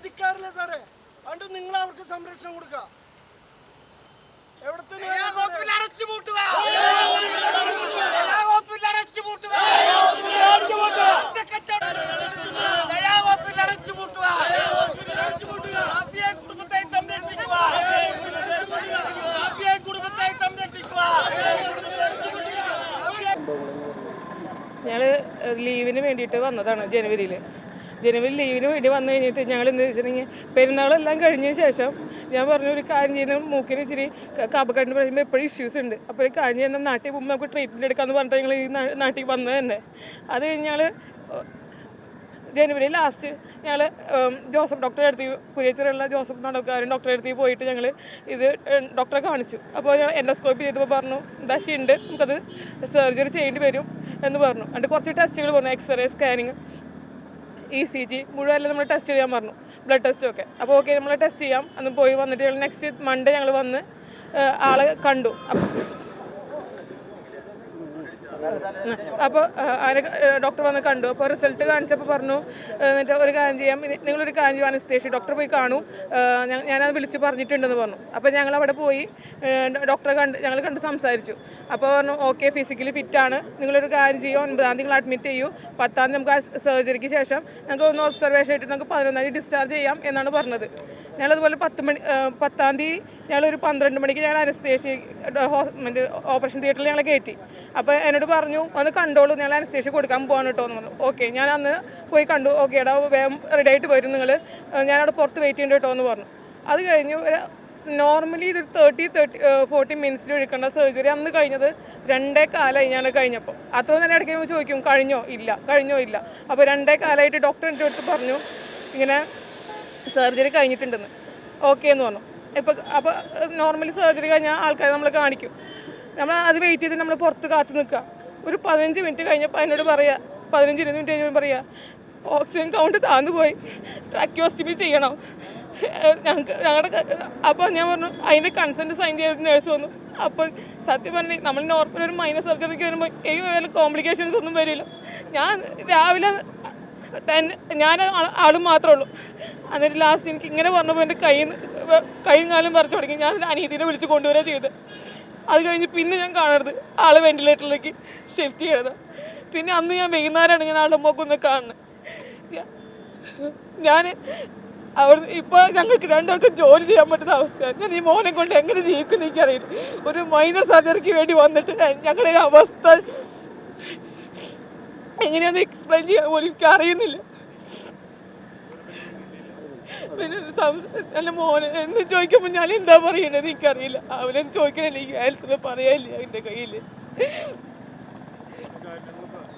ധിക്കാറില്ല സാറേ. അതുകൊണ്ട് നിങ്ങൾ അവർക്ക് സംരക്ഷണം കൊടുക്കുക. എവിടത്തെ ഞങ്ങൾ ലീവിന് വേണ്ടിയിട്ട് വന്നതാണ്. ജനുവരി ലീവിന് വേണ്ടി വന്നു കഴിഞ്ഞിട്ട് ഞങ്ങൾ എന്താ വെച്ചിട്ടുണ്ടെങ്കിൽ പെരുന്നാളെല്ലാം കഴിഞ്ഞതിന് ശേഷം ഞാൻ പറഞ്ഞു ഒരു കാര്യം ചെയ്യുന്ന മൂക്കിന് ഇച്ചിരി കപക്കെട്ടിന് പറയുമ്പോൾ എപ്പോഴും ഇഷ്യൂസ് ഉണ്ട്. അപ്പോൾ ഒരു കാര്യം ചെയ്യുന്ന നാട്ടിൽ പോകുമ്പോൾ നമുക്ക് ട്രീറ്റ്മെൻറ്റ് എടുക്കാമെന്ന് പറഞ്ഞിട്ട് ഞങ്ങൾ ഈ നാട്ടിൽ വന്നത് തന്നെ. അത് കഴിഞ്ഞ് ഞങ്ങൾ ജനുവരി ലാസ്റ്റ് ഞങ്ങൾ ജോസഫ് ഡോക്ടറെ അടുത്ത് പുരിയച്ചിലുള്ള ജോസഫ് നടക്കാരൻ ഡോക്ടറെ അടുത്ത് പോയിട്ട് ഞങ്ങൾ ഇത് ഡോക്ടറെ കാണിച്ചു. അപ്പോൾ ഞാൻ എൻഡോസ്കോപ്പി ചെയ്തപ്പോൾ പറഞ്ഞു ദശയുണ്ട്, നമുക്കത് സർജറി ചെയ്യേണ്ടി വരും എന്ന് പറഞ്ഞു. എന്നിട്ട് കുറച്ച് ടെസ്റ്റുകൾ പറഞ്ഞു, എക്സ്റേ, സ്കാനിങ്, ECG മുഴുവൻ നമ്മൾ ടെസ്റ്റ് ചെയ്യാൻ പറഞ്ഞു, ബ്ലഡ് ടെസ്റ്റും ഒക്കെ. അപ്പോൾ ഓക്കെ നമ്മൾ ടെസ്റ്റ് ചെയ്യാം അന്ന് പോയി വന്നിട്ട് ഞങ്ങൾ നെക്സ്റ്റ് മൺഡേ ഞങ്ങൾ വന്ന് ആളെ കണ്ടു. അപ്പോൾ അതിനെ ഡോക്ടർ വന്ന് കണ്ടു. അപ്പോൾ റിസൾട്ട് കാണിച്ചപ്പോൾ പറഞ്ഞു എന്നിട്ട് ഒരു കാര്യം ചെയ്യാം, നിങ്ങളൊരു കാര്യം ചെയ്യാൻ അനസ്തേഷ്യ ഡോക്ടറെ പോയി കാണൂ, ഞാനത് വിളിച്ച് പറഞ്ഞിട്ടുണ്ടെന്ന് പറഞ്ഞു. അപ്പോൾ ഞങ്ങൾ അവിടെ പോയി ഡോക്ടറെ ഞങ്ങൾ കണ്ട് സംസാരിച്ചു. അപ്പോൾ പറഞ്ഞു ഓക്കെ ഫിസിക്കലി ഫിറ്റാണ്, നിങ്ങളൊരു കാര്യം ചെയ്യും, 9-ാം തീയതി നിങ്ങൾ അഡ്മിറ്റ് ചെയ്യൂ, 10-ാം തീയതി നമുക്ക് ആ സർജറിക്ക് ശേഷം ഞങ്ങൾക്ക് ഒന്ന് ഒബ്സർവേഷൻ ആയിട്ട് നമുക്ക് 11-ാം തീയതി ഡിസ്ചാർജ് ചെയ്യാം എന്നാണ് പറഞ്ഞത്. ഞങ്ങളതുപോലെ 10-ാം തീയതി ഞങ്ങളൊരു 12 മണിക്ക് ഞങ്ങൾ അനസ്തേഷ്യ ഓപ്പറേഷൻ തിയേറ്ററിൽ ഞങ്ങളെ കയറ്റി. അപ്പോൾ എന്നോട് പറഞ്ഞു ഒന്ന് കണ്ടോളൂ, ഞങ്ങൾ അനസ്തേഷ്യ കൊടുക്കാൻ പോകാൻ കേട്ടോ എന്ന് പറഞ്ഞു. ഓക്കെ ഞാൻ അന്ന് പോയി കണ്ടു. ഓക്കെ എടാ വേഗം റെഡി ആയിട്ട് വരും നിങ്ങൾ, ഞാനവിടെ പുറത്ത് വെയിറ്റ് ചെയ്യേണ്ട കേട്ടോ എന്ന് പറഞ്ഞു. അത് കഴിഞ്ഞ് നോർമലി ഇത് 30-40 മിനിറ്റ്സിൽ എടുക്കേണ്ട സർജറി അന്ന് കഴിഞ്ഞത് 2 കാലമായി. ഞാൻ കഴിഞ്ഞപ്പോൾ അത്രയും തന്നെ ഇടയ്ക്ക് ചോദിക്കും കഴിഞ്ഞോ ഇല്ല. അപ്പോൾ 2 കാലമായിട്ട് ഡോക്ടർ എൻ്റെ അടുത്ത് പറഞ്ഞു ഇങ്ങനെ സർജറി കഴിഞ്ഞിട്ടുണ്ടെന്ന്. ഓക്കെ എന്ന് പറഞ്ഞു. അപ്പോൾ നോർമലി സർജറി കഴിഞ്ഞാൽ ആൾക്കാരെ നമ്മൾ കാണിക്കും, നമ്മൾ അത് വെയിറ്റ് ചെയ്ത് നമ്മൾ പുറത്ത് കാത്തു നിൽക്കുക. ഒരു 15 മിനിറ്റ് കഴിഞ്ഞപ്പോൾ എന്നോട് പറയുക, 15-20 മിനിറ്റ് കഴിഞ്ഞപ്പോൾ പറയുക ഓക്സിജൻ കൗണ്ട് താന്നു പോയി, ട്രാക്കിയോസ്റ്റമി ചെയ്യണം ഞങ്ങളുടെ. അപ്പോൾ ഞാൻ പറഞ്ഞു അതിൻ്റെ കൺസെൻറ്റ് സൈൻ ചെയ്തിട്ട് നേഴ്സ് വന്നു. അപ്പോൾ സത്യം പറഞ്ഞു നമ്മൾ നോർമൽ ഒരു മൈനർ സർജറിക്ക് വരുമ്പോൾ ഈ വേറെ കോംപ്ലിക്കേഷൻസ് ഒന്നും വരില്ല. ഞാൻ രാവിലെ തന്നെ ആളും മാത്രമേ ഉള്ളൂ. എന്നിട്ട് ലാസ്റ്റ് എനിക്ക് ഇങ്ങനെ പറഞ്ഞപ്പോൾ എൻ്റെ കൈയും കാലും പറിച്ചു തുടങ്ങി. ഞാൻ അനീതിനെ വിളിച്ച് കൊണ്ടുവരിക ചെയ്ത്. അത് കഴിഞ്ഞ് പിന്നെ ഞാൻ കാണരുത് ആള് വെന്റിലേറ്ററിലേക്ക് ഷിഫ്റ്റ് ചെയ്യണത്. പിന്നെ അന്ന് ഞാൻ വൈകുന്നേരമാണ് ഞാൻ ആളുടെ മുഖമൊന്ന് കാണുന്നത്. ഞാൻ അവിടെ ഇപ്പോൾ ഞങ്ങൾക്ക് രണ്ടുപേർക്കും ജോലി ചെയ്യാൻ പറ്റുന്ന അവസ്ഥയാണ്. ഞാൻ ഈ മോനെ കൊണ്ട് എങ്ങനെ ജീവിക്കുമെന്ന് എനിക്കറിയില്ല. ഒരു മൈനർ സർജറിക്ക് വേണ്ടി വന്നിട്ട് ഞങ്ങളുടെ ഒരു അവസ്ഥ എങ്ങനെയാണെന്ന് എക്സ്പ്ലെയിൻ ചെയ്യാൻ പോലും എനിക്ക് അറിയുന്നില്ല. പിന്നെ എൻ്റെ മോനെ എന്ന് ചോദിക്കുമ്പോൾ ഞാൻ എന്താ പറയണത് എനിക്കറിയില്ല. അവനെന്ന് ചോദിക്കണില്ല, ഈ ആൻസർ പറയാനില്ല എൻ്റെ കയ്യിൽ.